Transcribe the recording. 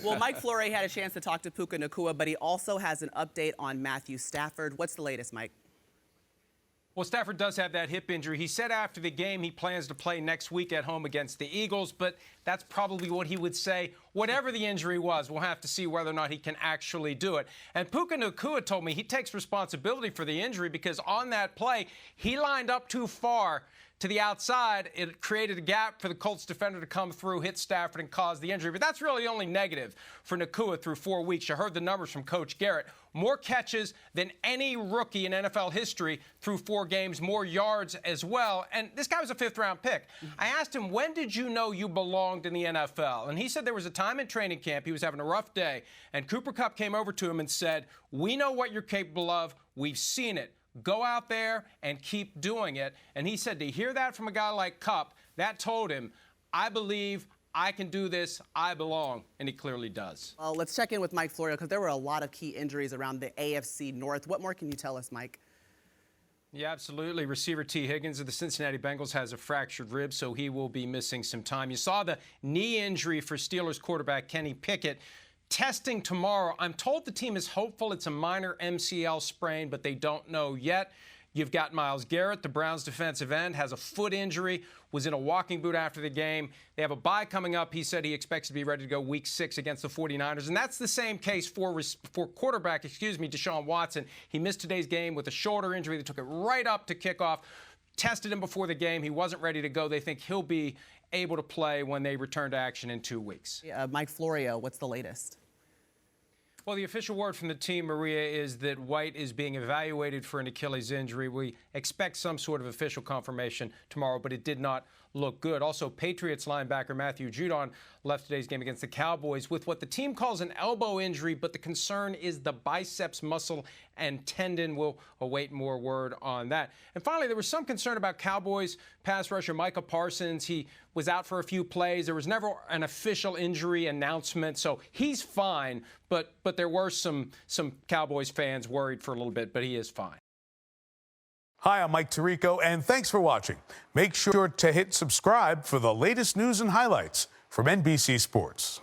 Well, Mike Florio had a chance to talk to Puka Nacua, but he also has an update on Matthew Stafford. What's the latest, Mike? Well, Stafford does have that hip injury. He said after the game he plans to play next week at home against the Eagles, but that's probably what he would say. Whatever the injury was, we'll have to see whether or not he can actually do it. And Puka Nacua told me he takes responsibility for the injury because on that play, he lined up too far to the outside. It created a gap for the Colts defender to come through, hit Stafford, and cause the injury. But that's really the only negative for Nacua through 4 weeks. You heard the numbers from Coach Garrett. More catches than any rookie in NFL history through 4 games, more yards as well. And this guy was a 5th-round pick. I asked him, when did you know you belonged in the NFL? And he said there was a time in training camp, he was having a rough day, and Cooper Kupp came over to him and said, we know what you're capable of. We've seen it. Go out there and keep doing it. And he said to hear that from a guy like Kupp, that told him, I believe I can do this, I belong, and he clearly does. Well, let's check in with Mike Florio because there were a lot of key injuries around the AFC North. What more can you tell us, Mike? Yeah, absolutely. Receiver T. Higgins of the Cincinnati Bengals has a fractured rib, so he will be missing some time. You saw the knee injury for Steelers quarterback Kenny Pickett. Testing tomorrow. I'm told the team is hopeful it's a minor MCL sprain, but they don't know yet. You've got Myles Garrett, the Browns defensive end, has a foot injury, was in a walking boot after the game. They have a bye coming up. He said he expects to be ready to go week 6 against the 49ers. And that's the same case for quarterback, Deshaun Watson. He missed today's game with a shoulder injury. They took it right up to kickoff. Tested him before the game. He wasn't ready to go. They think he'll be able to play when they return to action in 2 weeks. Mike Florio, what's the latest? Well, the official word from the team, Maria, is that White is being evaluated for an Achilles injury. We expect some sort of official confirmation tomorrow, but it did not look good. Also, Patriots linebacker Matthew Judon left today's game against the Cowboys with what the team calls an elbow injury, but the concern is the biceps muscle and tendon. We'll await more word on that. And finally, there was some concern about Cowboys pass rusher Micah Parsons. He was out for a few plays. There was never an official injury announcement, so he's fine, but there were some Cowboys fans worried for a little bit, but he is fine. Hi, I'm Mike Tirico, and thanks for watching. Make sure to hit subscribe for the latest news and highlights from NBC Sports.